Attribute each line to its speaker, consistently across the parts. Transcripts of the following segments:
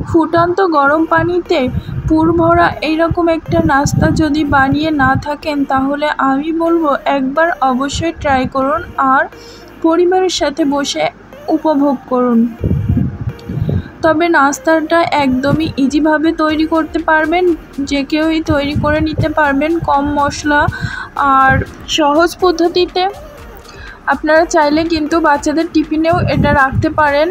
Speaker 1: ফুটন্ত গরম পানিতে পুর ভরা এইরকম একটা নাস্তা যদি বানিয়ে না থাকেন তাহলে আমি বলবো একবার অবশ্যই ট্রাই করুন আর পরিবারের সাথে বসে উপভোগ করুন। তবে নাস্তাটা একদমই ইজিভাবে তৈরি করতে পারবেন, যে কেউই তৈরি করে নিতে পারবেন কম মশলা আর সহজ পদ্ধতিতে। আপনারা চাইলে কিন্তু বাচ্চাদের টিফিনেও এটা রাখতে পারেন।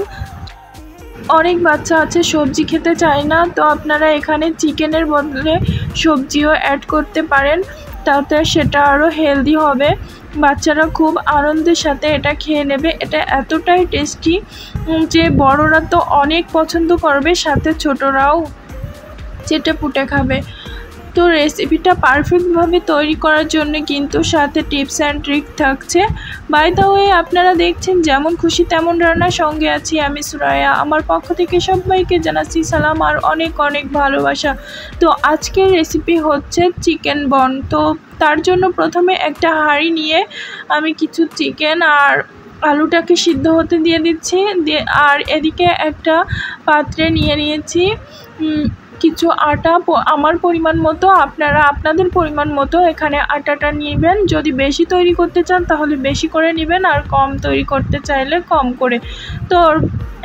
Speaker 1: অনেক বাচ্চা আছে সবজি খেতে চায় না, তো আপনারা এখানে চিকেনের বদলে সবজিও অ্যাড করতে পারেন, তাতে সেটা আরও হেলদি হবে। বাচ্চারা খুব আনন্দের সাথে এটা খেয়ে নেবে। এটা এতটাই টেস্টি যে বড়রা তো অনেক পছন্দ করবে, সাথে ছোটরাও চেটেপুটে খাবে। তো রেসিপিটা পারফেক্টভাবে তৈরি করার জন্য কিন্তু সাথে টিপস অ্যান্ড ট্রিক থাকছে। বাই দ্য ওয়ে, আপনারা দেখছেন যেমন খুশি তেমন রান্নার সঙ্গে আছি আমি সুরাইয়া। আমার পক্ষ থেকে সবাইকে জানাচ্ছি সালাম আর অনেক অনেক ভালোবাসা। তো আজকের রেসিপি হচ্ছে চিকেন বন। তো তার জন্য প্রথমে একটা হাঁড়ি নিয়ে আমি কিছু চিকেন আর আলুটাকে সিদ্ধ হতে দিয়ে দিচ্ছি। আর এদিকে একটা পাত্রে নিয়ে নিয়েছি কিছু আটা। আমার পরিমাণ মতো, আপনারা আপনাদের পরিমাণ মতো এখানে আটাটা নেবেন। যদি বেশি তৈরি করতে চান তাহলে বেশি করে নেবেন, আর কম তৈরি করতে চাইলে কম করে। তো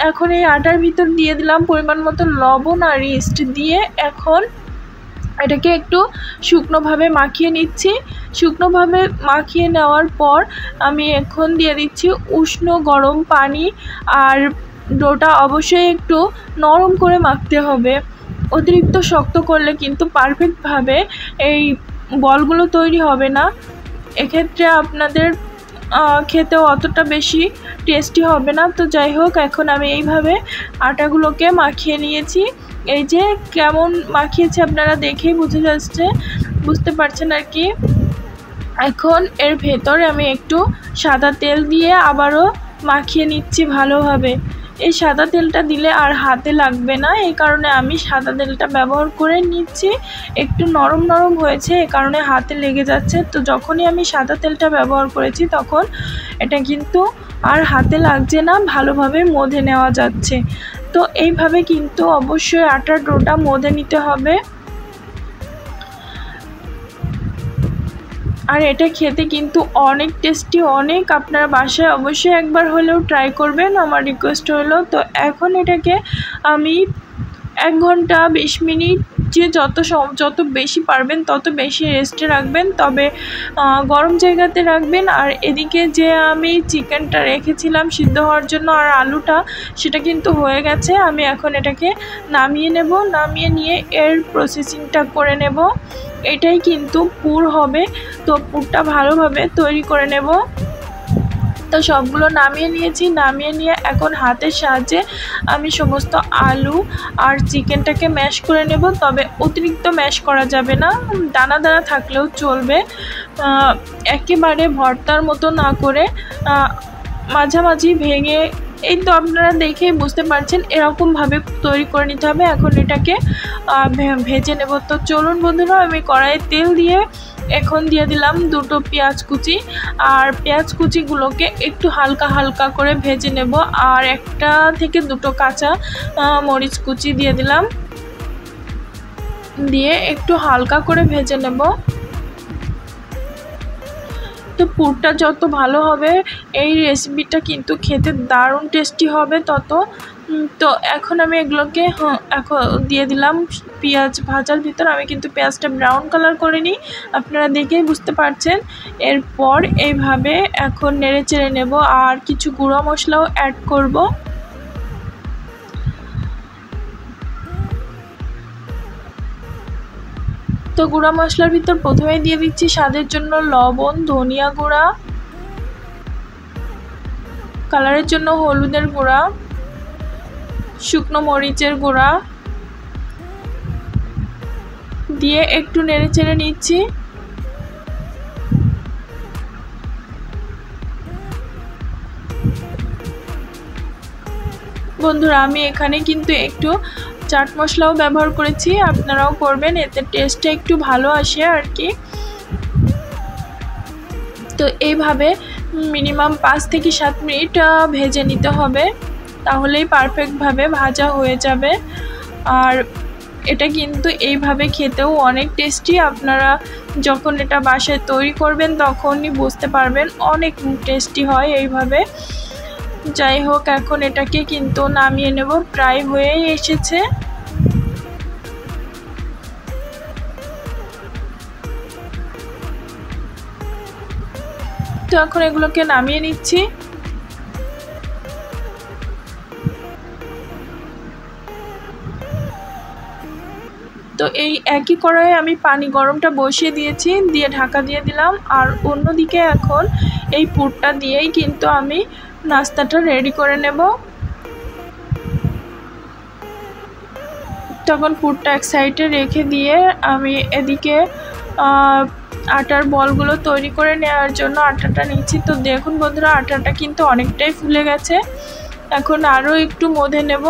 Speaker 1: এখন এই আটার ভিতর দিয়ে দিলাম পরিমাণ মতো লবণ আর ইস্ট দিয়ে এখন এটাকে একটু শুকনোভাবে মাখিয়ে নিচ্ছি। শুকনোভাবে মাখিয়ে নেওয়ার পর আমি এখন দিয়ে দিচ্ছি উষ্ণ গরম পানি। আর ডোটা অবশ্যই একটু নরম করে মাখতে হবে, অতিরিক্ত শক্ত করলে কিন্তু পারফেক্টভাবে এই বলগুলো তৈরি হবে না। এক্ষেত্রে আপনাদের খেতেও অতটা বেশি টেস্টি হবে না। তো যাই হোক, এখন আমি এইভাবে আটাগুলোকে মাখিয়ে নিয়েছি। এই যে কেমন মাখিয়েছি আপনারা দেখেই বুঝতে পারছেন আর কি। এখন এর ভেতরে আমি একটু সাদা তেল দিয়ে আবারও মাখিয়ে নিচ্ছি ভালোভাবে। এই সাদা তেলটা দিলে আর হাতে লাগবে না, এই কারণে আমি সাদা তেলটা ব্যবহার করে নিচ্ছি। একটু নরম নরম হয়েছে, এই কারণে হাতে লেগে যাচ্ছে। তো যখনই আমি সাদা তেলটা ব্যবহার করেছি তখন এটা কিন্তু আর হাতে লাগছে না, ভালোভাবে মধে নেওয়া যাচ্ছে। তো এইভাবে কিন্তু অবশ্যই আটার ডোটা মধে নিতে হবে। আর এটা খেতে কিন্তু অনেক টেস্টি, অনেক। আপনারা বাসায় অবশ্যই একবার হলেও ট্রাই করবেন, আমার রিকোয়েস্ট হলো। তো এখন এটাকে আমি 1 ঘন্টা 20 মিনিট, যে যত বেশি পারবেন তত বেশি রেস্টে রাখবেন, তবে গরম জায়গাতে রাখবেন। আর এদিকে যে আমি চিকেনটা রেখেছিলাম সিদ্ধ হওয়ার জন্য আর আলুটা, সেটা কিন্তু হয়ে গেছে। আমি এখন এটাকে নামিয়ে নেব। নামিয়ে নিয়ে এর প্রসেসিংটা করে নেব। এটাই কিন্তু পুর হবে, তো পুরটা ভালোভাবে তৈরি করে নেব। তো সবগুলো নামিয়ে নিয়েছি। নামিয়ে নিয়ে এখন হাতের সাহায্যে আমি সমস্ত আলু আর চিকেনটাকে ম্যাশ করে নেব। তবে অতিরিক্ত ম্যাশ করা যাবে না, দানা দানা থাকলেও চলবে। একেবারে ভর্তার মতো না করে মাঝামাঝি ভেঙে, এই তো আপনারা দেখেই বুঝতে পারছেন এরকমভাবে তৈরি করে নিতে হবে। এখন এটাকে ভেজে নেব। তো চলুন বন্ধুরা, আমি কড়াইয়ে তেল দিয়ে এখন দিয়ে দিলাম 2টো পেঁয়াজ কুচি। আর পেঁয়াজ কুচিগুলোকে একটু হালকা হালকা করে ভেজে নেব। আর 1 থেকে 2টো কাঁচা মরিচ কুচি দিয়ে দিলাম, দিয়ে একটু হালকা করে ভেজে নেব। তো পুরটা যত ভালো হবে এই রেসিপিটা কিন্তু খেতে দারুণ টেস্টি হবে তত। তো এখন আমি এগুলোকে এখন দিয়ে দিলাম পেঁয়াজ ভাজার ভিতর। আমি কিন্তু পেঁয়াজটা ব্রাউন কালার করে নিই, আপনারা দেখেই বুঝতে পারছেন। এরপর এইভাবে এখন নেড়ে চেড়ে নেব আর কিছু গুঁড়ো মশলাও অ্যাড করব। তো গুঁড়া মশলার ভিতর প্রথমে দিয়ে দিচ্ছি স্বাদের জন্য লবণ, ধনিয়া গুঁড়া, কালারের জন্য হলুদের গুঁড়া, শুকনো মরিচের গুঁড়া দিয়ে একটু নেড়ে চেড়ে নিচ্ছি। বন্ধুরা, আমি এখানে কিন্তু একটু চাট মশলাও ব্যবহার করেছি, আপনারাও করবেন, এতে টেস্টটা একটু ভালো আসে আর কি। তো এইভাবে মিনিমাম 5 থেকে 7 মিনিট ভেজে নিতে হবে, তাহলেই পারফেক্টভাবে ভাজা হয়ে যাবে। আর এটা কিন্তু এইভাবে খেতেও অনেক টেস্টি। আপনারা যখন এটা বাসায় তৈরি করবেন তখনই বুঝতে পারবেন অনেক টেস্টি হয় এইভাবে। যাই হোক, এখন এটাকে কিন্তু নামিয়ে নেব, প্রায় হয়েই এসেছে। তো এখন এগুলোকে নামিয়ে নিচ্ছি। তো এই একই কড়াইয়ে আমি পানি গরমটা বসিয়ে দিয়েছি, দিয়ে ঢাকা দিয়ে দিলাম। আর অন্যদিকে এখন এই পুরটা দিয়েই কিন্তু আমি নাস্তাটা রেডি করে নেব। তখন পুরটা এক সাইডে রেখে দিয়ে আমি এদিকে আটার বলগুলো তৈরি করে নেওয়ার জন্য আটাটা নিচ্ছি। তো দেখুন বন্ধুরা, আটাটা কিন্তু অনেকটাই ফুলে গেছে। এখন আরও একটু মধে নেব।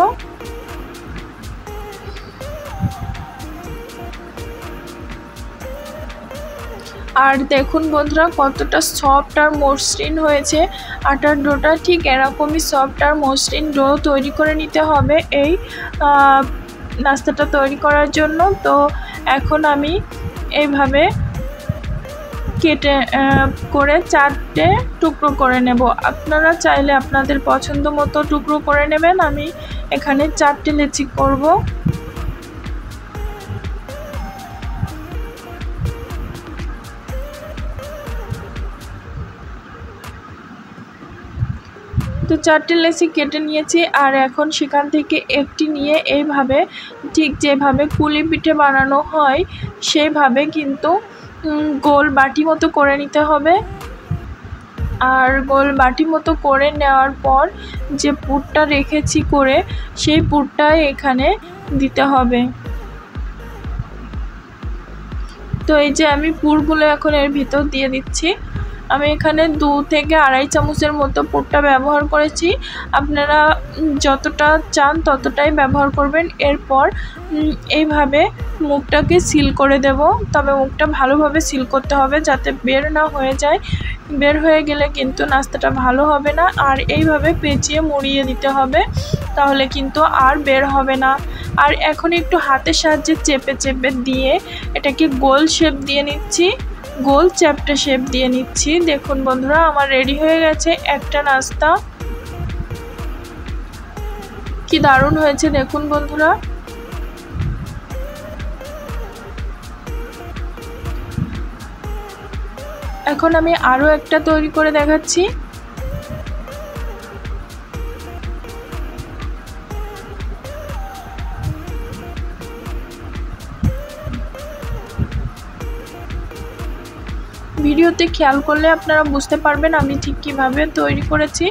Speaker 1: আর দেখুন বন্ধুরা কতটা সফট আর মসৃণ হয়েছে আটার ডোটা। ঠিক এরকমই সফট আর মসৃণ ডো তৈরি করে নিতে হবে এই নাস্তাটা তৈরি করার জন্য। তো এখন আমি এইভাবে কেটে করে 4টে টুকরো করে নেব। আপনারা চাইলে আপনাদের পছন্দ মতো টুকরো করে নেবেন। আমি এখানে 4টে লেচি করব। তো 4টে লেচি কেটে নিয়েছি। আর এখন সেখান থেকে একটি নিয়ে এইভাবে ঠিক যেভাবে পুলি পিঠে বানানো হয় সেইভাবে কিন্তু গোল বাটি মতো করে নিতে হবে। আর গোল বাটি মতো করে নেওয়ার পর যে পুরটা রেখেছি করে সেই পুরটা এখানে দিতে হবে। তো এই যে আমি পুরগুলো এখন এর ভিতর দিয়ে দিচ্ছি। আমি এখানে 2 থেকে আড়াই চামচের মতো পুরটা ব্যবহার করেছি। আপনারা যতটা চান ততটাই ব্যবহার করবেন। এরপর এইভাবে মুখটাকে সিল করে দেব। তবে মুখটা ভালোভাবে সিল করতে হবে যাতে বের না হয়ে যায়। বের হয়ে গেলে কিন্তু নাস্তাটা ভালো হবে না। আর এইভাবে পেঁচিয়ে মুড়িয়ে দিতে হবে, তাহলে কিন্তু আর বের হবে না। আর এখন একটু হাতের সাহায্যে চেপে চেপে দিয়ে এটাকে গোল শেপ দিয়ে নিচ্ছি, গোল চ্যাপ্টা শেপ দিয়ে নিচ্ছি। দেখুন বন্ধুরা, আমার রেডি হয়ে গেছে একটা নাস্তা। কি দারুণ হয়েছে দেখুন বন্ধুরা। এখন আমি আরও একটা তৈরি করে দেখাচ্ছি। ভিডিওতে খেয়াল করলে আপনারা বুঝতে পারবেন আমি ঠিক কিভাবে তৈরি করেছি।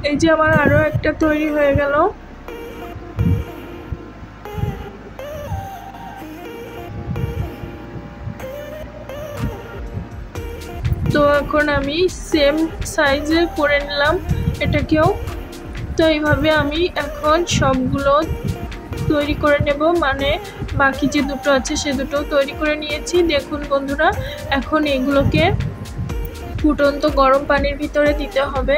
Speaker 1: এই যে আমার আরও একটা তৈরি হয়ে গেল। তো এখন আমি সেম সাইজে করে নিলাম এটাকেও। তো এইভাবে আমি এখন সবগুলো তৈরি করে নেব, মানে বাকি যে দুটো আছে সে দুটো তৈরি করে নিয়েছি। দেখুন বন্ধুরা, এখন এগুলোকে ফুটন্ত গরম পানির ভিতরে দিতে হবে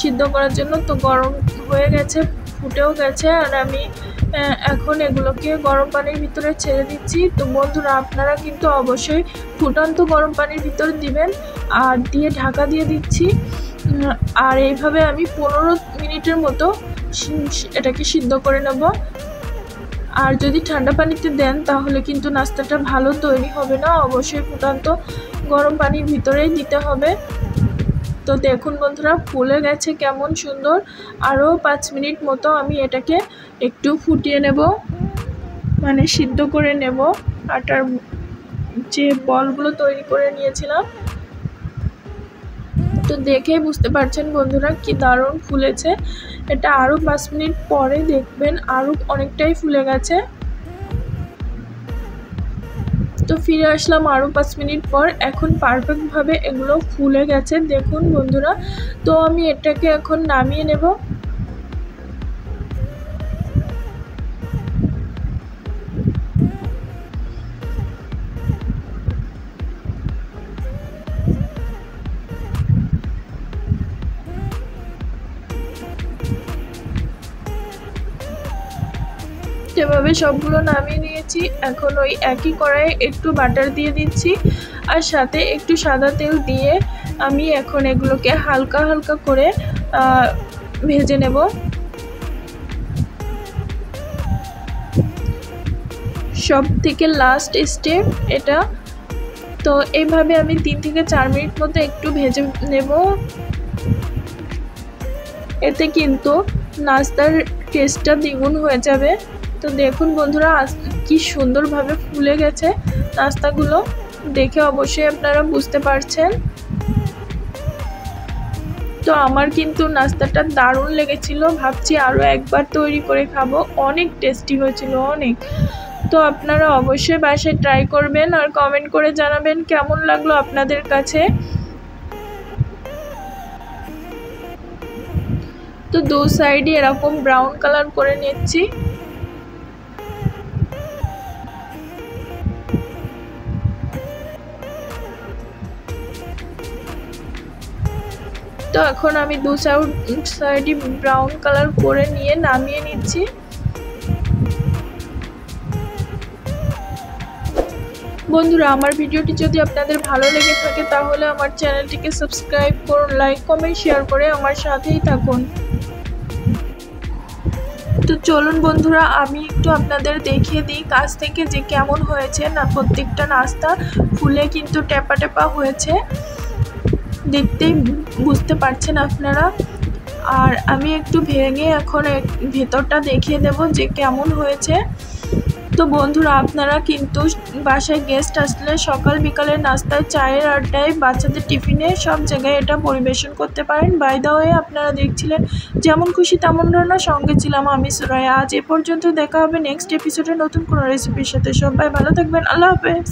Speaker 1: সিদ্ধ করার জন্য। তো গরম হয়ে গেছে, ফুটেও গেছে। আর আমি এখন এগুলোকে গরম পানির ভিতরে ছেড়ে দিচ্ছি। তো বন্ধুরা, আপনারা কিন্তু অবশ্যই ফুটন্ত গরম পানির ভিতরে দিবেন। আর দিয়ে ঢাকা দিয়ে দিচ্ছি। আর এইভাবে আমি 15 মিনিটের মতো এটাকে সিদ্ধ করে নেব। আর যদি ঠান্ডা পানিতে দেন তাহলে কিন্তু নাস্তাটা ভালো তৈরি হবে না। অবশ্যই ফুটন্ত গরম পানির ভিতরেই দিতে হবে। তো দেখুন বন্ধুরা, ফুলে গেছে কেমন সুন্দর। আরও 5 মিনিট মতো আমি এটাকে একটু ফুটিয়ে নেব, মানে সিদ্ধ করে নেব আটার যে বলগুলো তৈরি করে নিয়েছিলাম। তো দেখেই বুঝতে পারছেন বন্ধুরা কি দারুণ ফুলেছে। এটা আরও 5 মিনিট পরে দেখবেন আরও অনেকটাই ফুলে গেছে। তো ফিরে আসলাম আরও 5 মিনিট পর। এখন পারফেক্টভাবে এগুলো ফুলে গেছে দেখুন বন্ধুরা। তো আমি এটাকে এখন নামিয়ে নেব। এভাবে সবগুলো নামিয়ে নিয়েছি। এখন ওই একই কড়াইয়ে একটু বাটার দিয়ে দিচ্ছি আর সাথে একটু সাদা তেল দিয়ে আমি এখন এগুলোকে হালকা হালকা করে ভেজে নেব। সব থেকে লাস্ট স্টেপ এটা। তো এইভাবে আমি 3 থেকে 4 মিনিট মতো একটু ভেজে নেব। এতে কিন্তু নাস্তার টেস্টটা দ্বিগুণ হয়ে যাবে। তো দেখুন বন্ধুরা কি সুন্দরভাবে ফুলে গেছে নাস্তাগুলো, দেখে অবশ্যই আপনারা বুঝতে পারছেন। তো আমার কিন্তু নাস্তাটা দারুণ লেগেছিল, ভাবছি আরও একবার তৈরি করে খাবো। অনেক টেস্টি হয়েছিল, অনেক। তো আপনারা অবশ্যই বাসায় ট্রাই করবেন আর কমেন্ট করে জানাবেন কেমন লাগলো আপনাদের কাছে। তো দু সাইডে এরকম ব্রাউন কালার করে নিচ্ছি। তো এখন আমি দু সাইডে ব্রাউন কালার করে নিয়ে নামিয়ে নিচ্ছি। বন্ধুরা আমার ভিডিওটি যদি আপনাদের ভালো লেগে থাকে তাহলে আমার চ্যানেলটিকে সাবস্ক্রাইব করুন, লাইক কমেন্ট শেয়ার করে আমার সাথেই থাকুন। তো চলুন বন্ধুরা আমি একটু আপনাদের দেখিয়ে দিই কাছ থেকে যে কেমন হয়েছে। না প্রত্যেকটা নাস্তা ফুলে কিন্তু টেপা টেপা হয়েছে, দেখতেই বুঝতে পারছেন আপনারা। আর আমি একটু ভেঙে এখন ভেতরটা দেখিয়ে দেব যে কেমন হয়েছে। তো বন্ধুরা আপনারা কিন্তু বাসায় গেস্ট আসলে সকাল বিকালের নাস্তায়, চায়ের আড্ডায়, বাচ্চাদের টিফিনে সব জায়গায় এটা পরিবেশন করতে পারেন। বাই দ্য ওয়ে আপনারা দেখছিলেন যেমন খুশি তেমন রান্না, সঙ্গে ছিলাম আমি সুরাইয়া। আজ এ পর্যন্ত, দেখা হবে নেক্সট এপিসোডে নতুন কোনো রেসিপির সাথে। সবাই ভালো থাকবেন, আল্লাহ হাফেজ।